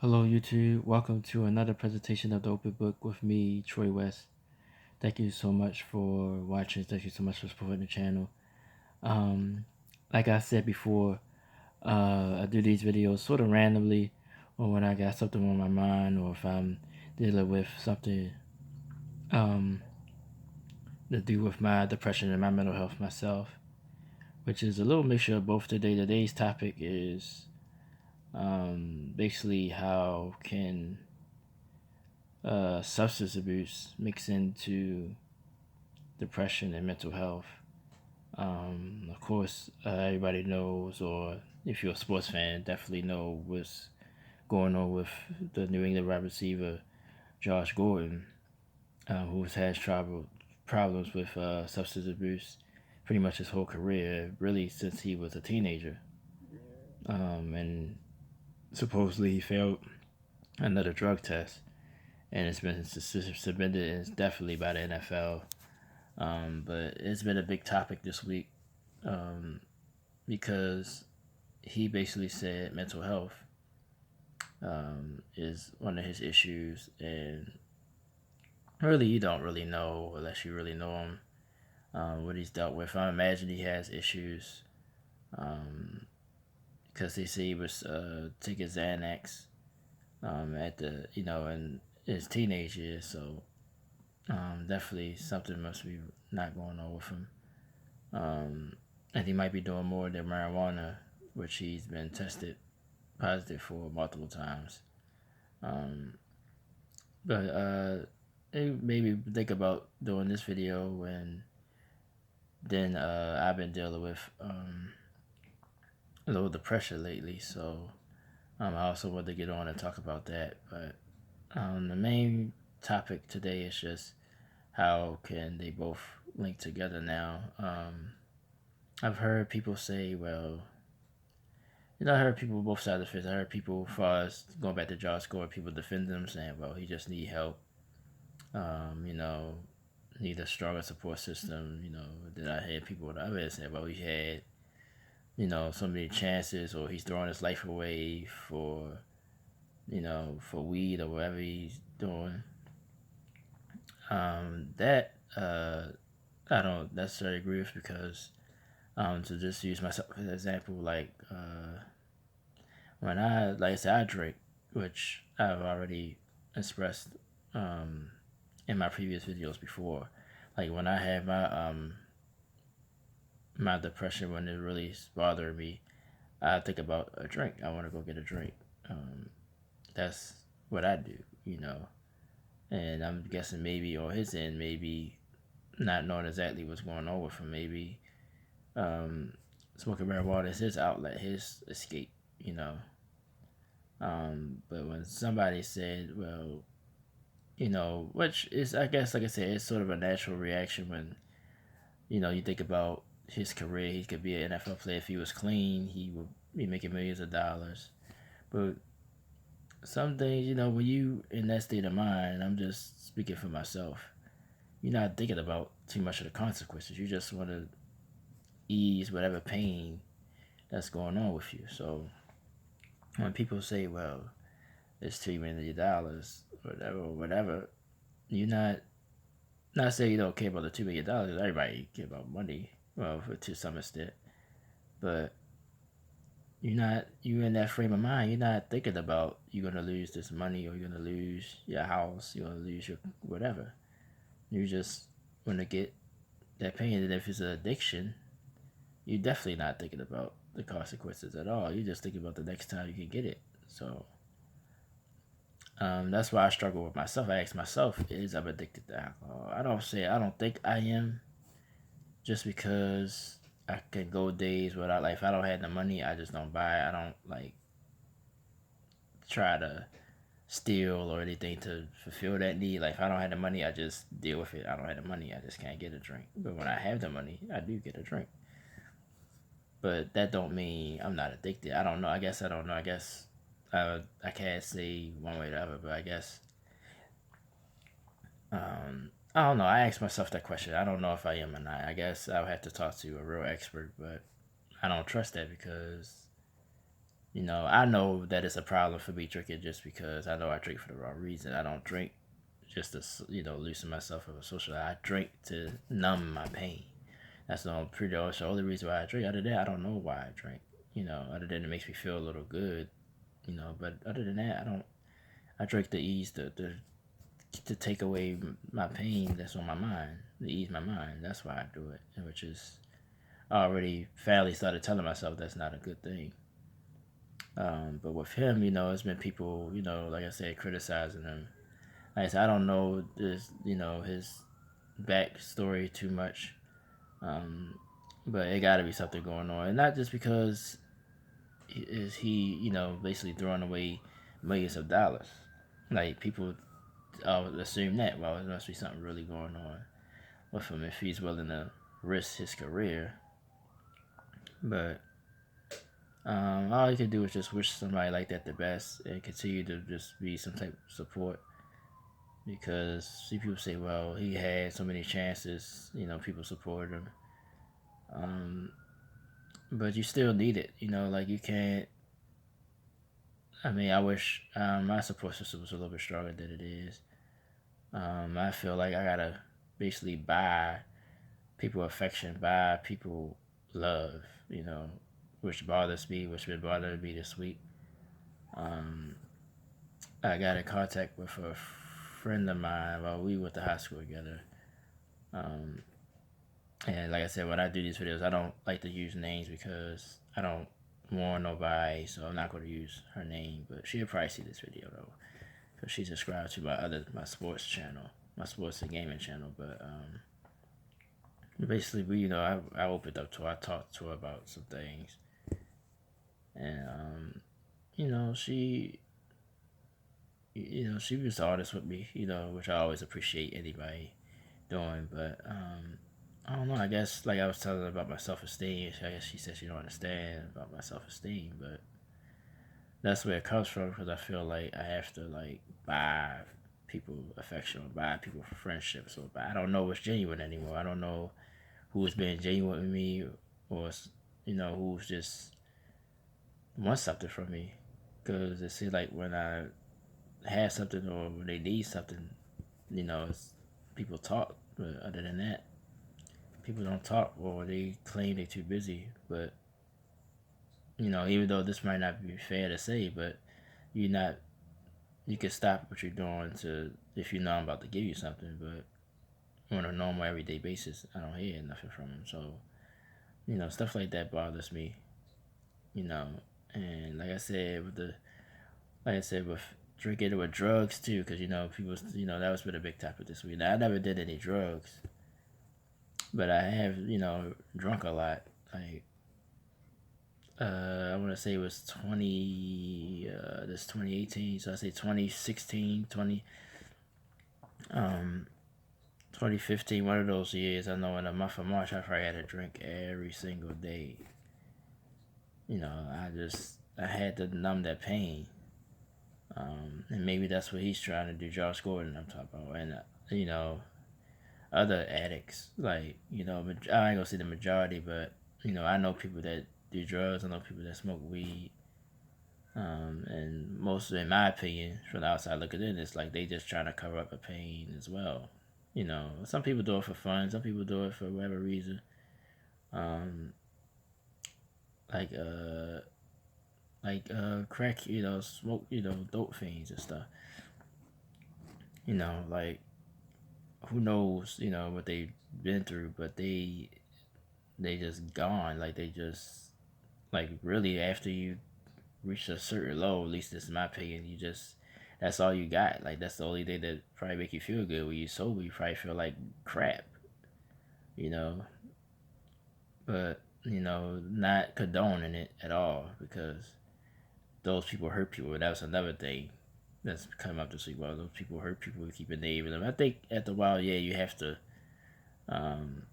Hello, YouTube. Welcome to another presentation of the Open Book with me, Troy West. Thank you so much for watching. Thank you so much for supporting the channel. Um, like I said before, I do these videos sort of randomly, or when I got something on my mind, or if I'm dealing with something um, to do with my depression and my mental health myself, which is a little mixture of both today. Today's topic is basically how can substance abuse mix into depression and mental health. Of course, everybody knows, or if you're a sports fan, definitely know what's going on with the New England wide receiver Josh Gordon, who's had problems with substance abuse pretty much his whole career, really since he was a teenager. And supposedly he failed another drug test, and it's been submitted indefinitely by the NFL. But it's been a big topic this week because he basically said mental health is one of his issues, and really, you don't really know unless you really know him what he's dealt with. I imagine he has issues because they say he was taking Xanax at the in his teenage years, so definitely something must be not going on with him. And he might be doing more than marijuana, which he's been tested positive for multiple times. Um, but it made me think about doing this video, and then I've been dealing with a little depression lately, so I also wanted to get on and talk about that. But the main topic today is just how can they both link together now. I've heard people say, well, I heard people both sides of the fence. I heard people, as far as going back to Josh Gordon, people defend them saying, well, he just need help. Um, you know, need a stronger support system. Then I had people on the other end saying, well, he had, so many chances, or he's throwing his life away for weed or whatever he's doing. That I don't necessarily agree with because to just use myself as an example, when like I said, I drink, which I've already expressed in my previous videos before. Like when I had my depression, when it really bothered me, I think about a drink. I want to go get a drink. That's what I do. And I'm guessing maybe on his end, maybe not knowing exactly what's going on with him, maybe smoking marijuana is his outlet, his escape. But when somebody said, well, which is, I guess, like I said, it's sort of a natural reaction when, you think about his career. He could be an NFL player if he was clean. He would be making millions of dollars. But some things, when you in that state of mind, I'm just speaking for myself, you're not thinking about too much of the consequences. You just want to ease whatever pain that's going on with you. So when people say, well, it's $2 million, whatever, you're not saying you don't care about the $2 million. Everybody care about money, well, to some extent, but you in that frame of mind. You're not thinking about you're gonna lose this money, or you're gonna lose your house, you're gonna lose your whatever. You just want to get that pain, and if it's an addiction, you're definitely not thinking about the consequences at all. You're just thinking about the next time you can get it. So that's why I struggle with myself. I ask myself, is I'm addicted to alcohol? I don't think I am, just because I can go days without, like, if I don't have the money, I just don't buy it. I don't like try to steal or anything to fulfill that need. Like, if I don't have the money, I just deal with it. I don't have the money, I just can't get a drink. But when I have the money, I do get a drink. But that don't mean I'm not addicted. I don't know. I guess I don't know. I guess I can't say one way or the other. But I guess I don't know. I asked myself that question. I don't know if I am or not. I guess I'll have to talk to a real expert, but I don't trust that because I know that it's a problem for me drinking just because I know I drink for the wrong reason. I don't drink just to loosen myself up a social. I drink to numb my pain. That's pretty much the only reason why I drink. Other than that, I don't know why I drink. Other than it makes me feel a little good. But other than that, I don't. I drink to ease to take away my pain that's on my mind, to ease my mind. That's why I do it, which is I already fairly started telling myself that's not a good thing. But with him, it's been people, like I said, criticizing him. Like I said, I don't know his backstory too much, um, but it got to be something going on, and not just because is he, basically throwing away millions of dollars. Like people assume that. Well, there must be something really going on with him if he's willing to risk his career. But all you can do is just wish somebody like that the best and continue to just be some type of support. Because see, people say, well, he had so many chances, people support him. But you still need it, like you can't. I mean, I wish my support system was a little bit stronger than it is. I feel like I gotta basically buy people affection, buy people love, which bothers me, which been bothering me this week. Um, I got in contact with a friend of mine while we went to high school together. Um, and like I said, when I do these videos, I don't like to use names because I don't warn nobody, so I'm not going to use her name. But she'll probably see this video though, because she's subscribed to my sports channel, my sports and gaming channel. But basically, I opened up to her, I talked to her about some things, and she was honest with me, which I always appreciate anybody doing. But I don't know. I guess like I was telling her about my self esteem. I guess she said she don't understand about my self esteem, but that's where it comes from because I feel like I have to like buy people affection or buy people for friendships. So I don't know what's genuine anymore. I don't know who's being genuine with me or who's just wants something from me. Because it seems like when I have something or when they need something, people talk. But other than that, people don't talk or they claim they're too busy. But even though this might not be fair to say, but you're not. You can stop what you're doing to if you know I'm about to give you something. But on a normal everyday basis, I don't hear nothing from them. So stuff like that bothers me. You know, and like I said with drinking with drugs too, because people, that was been a big topic this week. Now, I never did any drugs, but I have drunk a lot. Like I want to say it was 2018, so I say 2016, 2015, one of those years. I know in the month of March I probably had a drink every single day. I had to numb that pain. And maybe that's what he's trying to do, Josh Gordon. I'm talking about, and other addicts. Like I ain't gonna say the majority, but I know people that do drugs. I know people that smoke weed. And most, in my opinion, from the outside looking in, it's like they just trying to cover up a pain as well. Some people do it for fun. Some people do it for whatever reason. Um, like crack, smoke, dope fiends and stuff. Like who knows, what they've been through, but they just gone. Like they just like really after you reach a certain low, at least this is my opinion, you just that's all you got. Like that's the only thing that probably make you feel good. When you sober, you probably feel like crap, you know. But not condoning it at all because those people hurt people. That's another thing that's come up this week. Well, those people hurt people. We keep naming them. I think after a while, yeah, you have to um,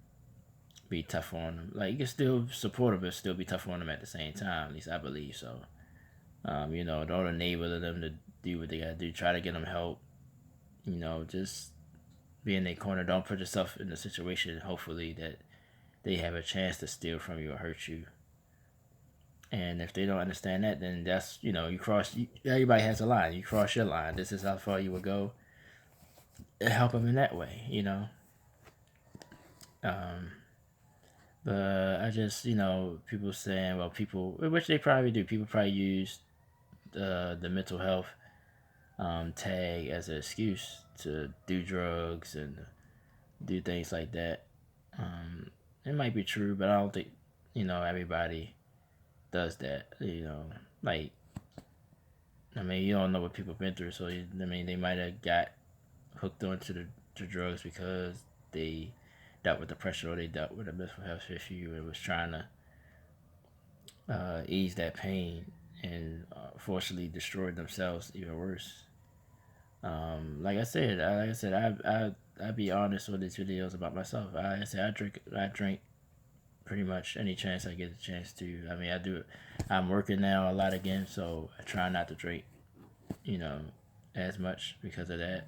be tough on them. Like you can still support them, but still be tough on them at the same time. At least I believe so. Don't enable them to do what they gotta do. Try to get them help. Just be in their corner. Don't put yourself in a situation. Hopefully that they have a chance to steal from you or hurt you. And if they don't understand that, then that's, you cross. Everybody has a line. You cross your line. This is how far you would go. Help them in that way. Um, but I just, people saying, well, people, which they probably do. People probably use the mental health tag as an excuse to do drugs and do things like that. Um, it might be true, but I don't think everybody does that. Like, I mean, you don't know what people have been through, so I mean, they might have got hooked onto the drugs because they dealt with depression or they dealt with a mental health issue and was trying to ease that pain and fortunately destroyed themselves even worse. I be honest with these videos about myself. I drink pretty much any chance I get a chance to. I mean, I do. I'm working now a lot again, so I try not to drink, you know, as much because of that.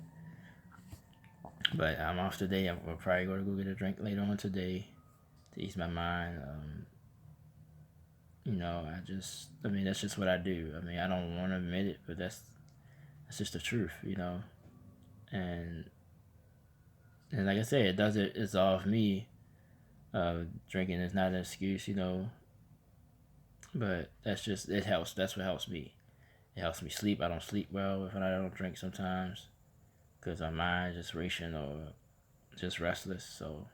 But I'm off today. I'm probably going to go get a drink later on today to ease my mind. I mean, that's just what I do. I mean, I don't want to admit it, but that's just the truth. And and like I said, it doesn't absolve me. Drinking is not an excuse. But it helps. That's what helps me. It helps me sleep. I don't sleep well if I don't drink sometimes because my mind is just racing or just restless. So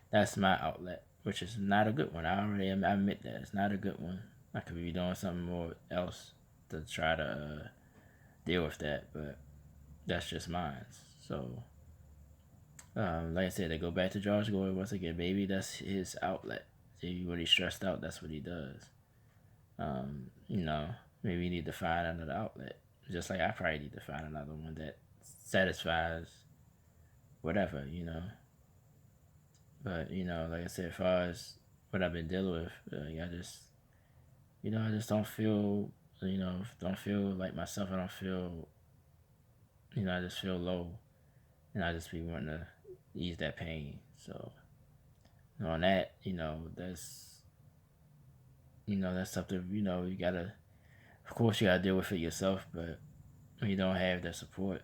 that's my outlet, which is not a good one. I admit that it's not a good one. I could be doing something more else to try to deal with that, but that's just mine. So, like I said, to go back to George Gordon once again, baby, that's his outlet. See, when he's stressed out, that's what he does. Um, you know, maybe you need to find another outlet. Just like I probably need to find another one that satisfies whatever. But like I said, as far as what I've been dealing with, I just don't feel, don't feel like myself. I don't feel, I just feel low, and I just be wanting to ease that pain. So on that, that's something you gotta. Of course, you gotta deal with it yourself, but when you don't have that support,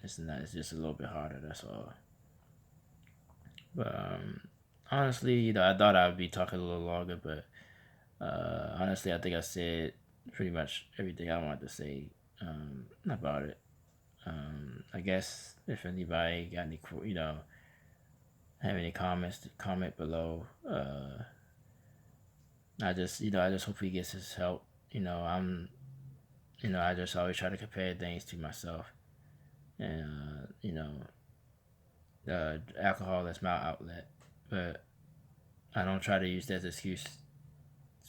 it's not. It's just a little bit harder. That's all. But honestly, I thought I'd be talking a little longer, but honestly, I think I said pretty much everything I wanted to say about it. I guess if anybody got any, have any comments, comment below. I just hope he gets his help. I just always try to compare things to myself, and alcohol is my outlet, but I don't try to use that as an excuse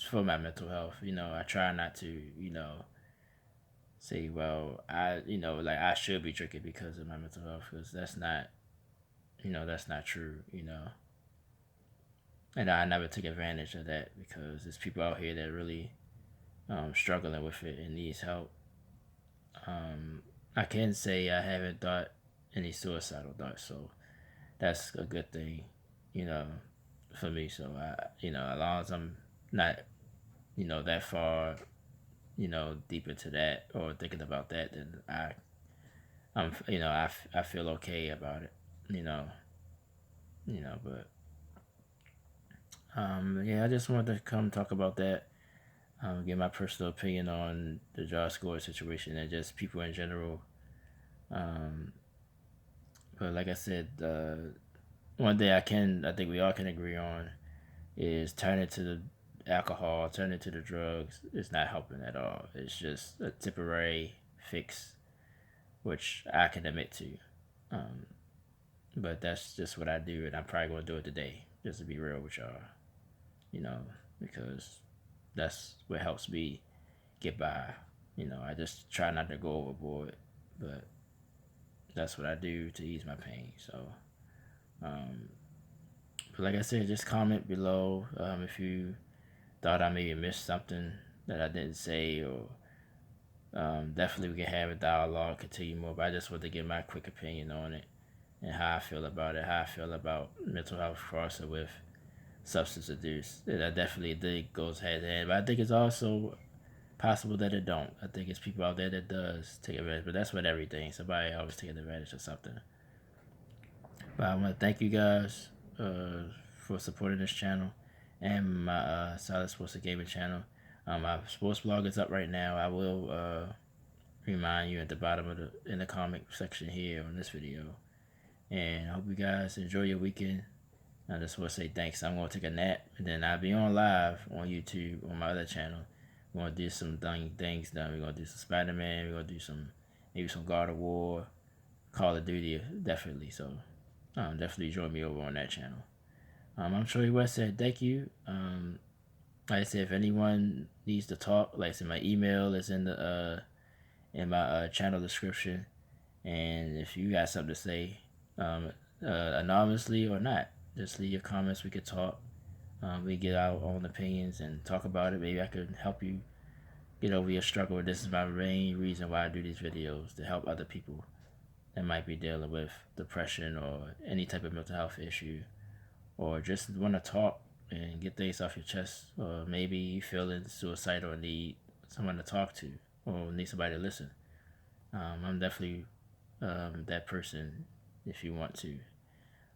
for my mental health. I try not to, say, well, like I should be drinking because of my mental health, because that's not true. And I never took advantage of that because there's people out here that really struggling with it and needs help. I can say I haven't thought any suicidal thoughts, so that's a good thing, you know, for me. So as long as I'm not, that far, deep into that or thinking about that, then I feel okay about it, you know, but yeah, I just wanted to come talk about that. Give my personal opinion on the Josh Gordon situation and just people in general. Um, but like I said, one thing I think we all can agree on is turning to the alcohol, turning to the drugs is not helping at all. It's just a temporary fix, which I can admit to. Um, but that's just what I do, and I'm probably going to do it today, just to be real with y'all, you know, because that's what helps me get by. I just try not to go overboard, but that's what I do to ease my pain. So, um, but like I said, just comment below if you thought I maybe missed something that I didn't say, or definitely we can have a dialogue, continue more. But I just want to give my quick opinion on it and how I feel about it, how I feel about mental health crossing with substance abuse. That definitely think goes hand in hand. But I think it's also possible that it don't. I think it's people out there that does take advantage. But that's with everything. Somebody always taking advantage of something. But I want to thank you guys for supporting this channel and my Solid Sports and Gaming channel. My sports blog is up right now. I will remind you at the bottom of in the comment section here on this video. And I hope you guys enjoy your weekend. I just want to say thanks. I'm going to take a nap, and then I'll be on live on YouTube on my other channel. We're going to do some things done. We're going to do some Spider-Man. We're going to do maybe some God of War, Call of Duty, definitely. So definitely join me over on that channel. I'm Troy West said thank you. Like I said, if anyone needs to talk, like I said, my email is in my channel description. And if you got something to say, anonymously or not, just leave your comments. We could talk. We get our own opinions and talk about it. Maybe I could help you get over your struggle. This is my main reason why I do these videos, to help other people that might be dealing with depression or any type of mental health issue, or just want to talk and get things off your chest, or maybe feeling suicidal or need someone to talk to, or need somebody to listen. I'm definitely that person if you want to.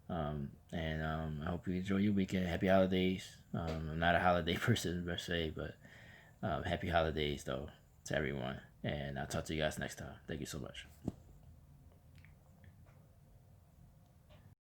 And I hope you enjoy your weekend. Happy holidays. I'm not a holiday person per se, but happy holidays though to everyone. And I'll talk to you guys next time. Thank you so much.